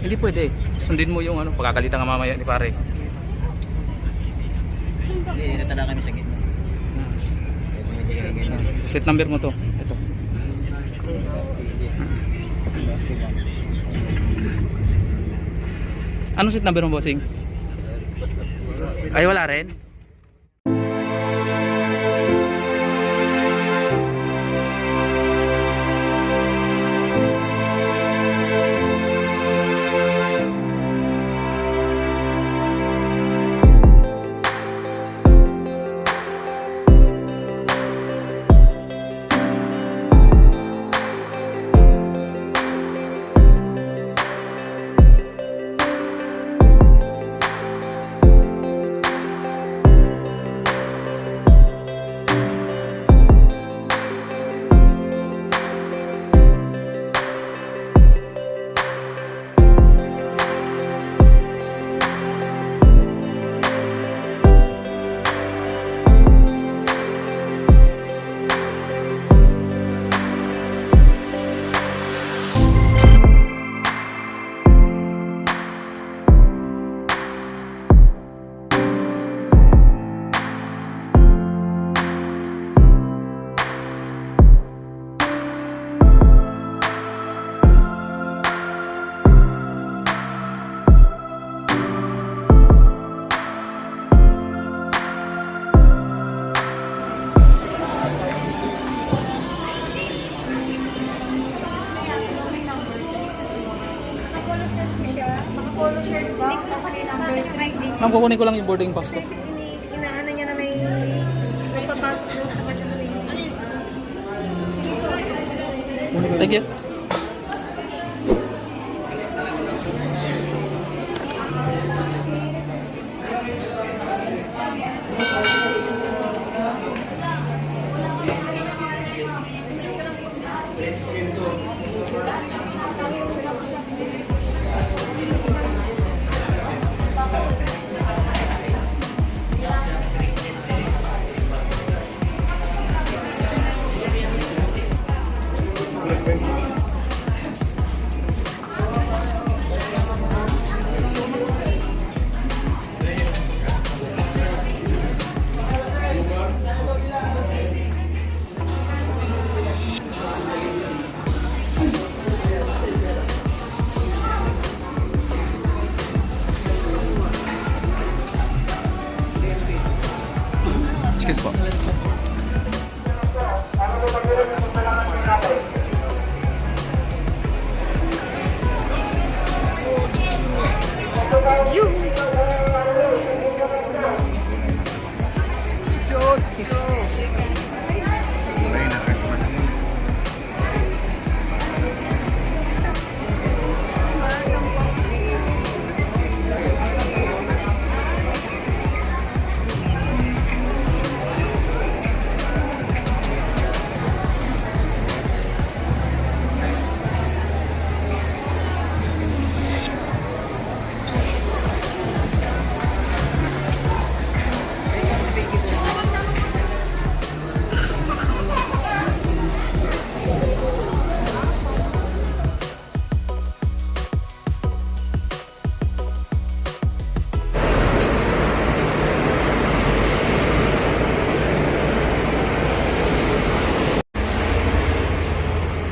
Hindi pwede. Sundin mo yung ano, pagkakalitan ka mamaya ni pare. Hindi, natala kami sa gitna. Set number mo to. Ito. Anong set number mo, bossing? Ay, wala rin. Polo shirt ba? Kasi number 3. Ma'am, kukunin ko lang yung boarding pass ko. Kasi inaano niya na may nagpapasok doon sa kanya. Thank you. Excuse po.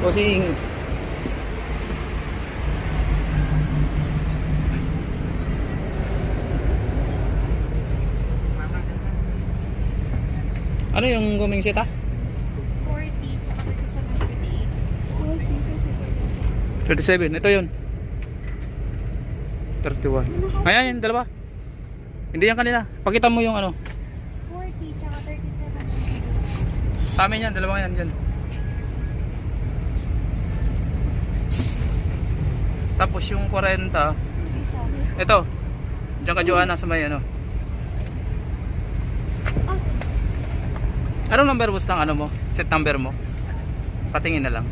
Bossing. Ano yung guming set ha? 40, 37. Ito yun. 31. Ayan yung dalawa. Hindi yan kanina. Pakita mo yung ano. 40, tsaka 37. Sa amin yan. Dalawa yan dyan. Tapos yung 40. Ito. Diyan ka Joanna sa may ano. Anong number boss ng ano mo? Set number mo? Patingin na lang.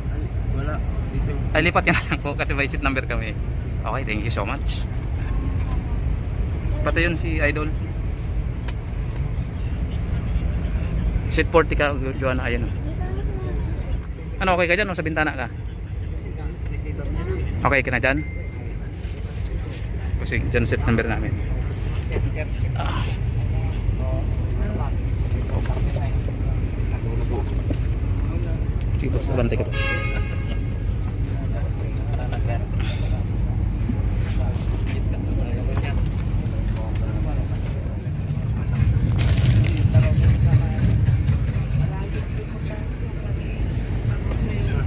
Wala. Dito. Ay lipat ka na lang po kasi may set number kami. Okay, thank you so much. Pati yun si Idol. Set 40 ka Joanna, ayun. Ano okay ka dyan o sa bintana ka? Okay ka na dyan? Kasi dyan set number namin. Sige boss, bantay ka to.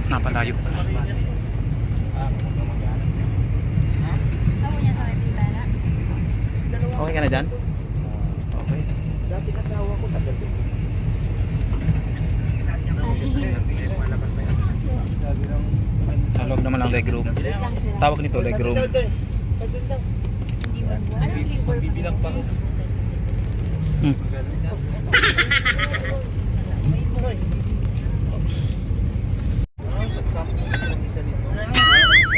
Napalayo pa. Ako niya sa may pintana. Okay ka na dyan? Okay. Dati kasawa ko tagal din. Sa loob naman lang legroom. Tawag nito legroom. Hindi mo buwan. Anong flavor? Bibilang pa. Hmm.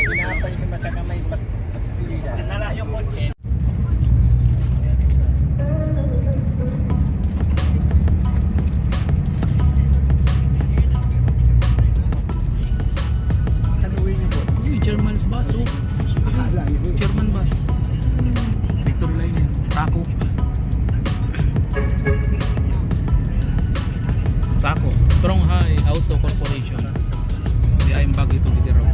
Hinapay siya sa kamay pastilla. Nala yung kotse. German's bus, oh. German bus. Victor Line yan. Taco. Taco. Strong High Auto Corporation. Di ay bagay ito dito raw.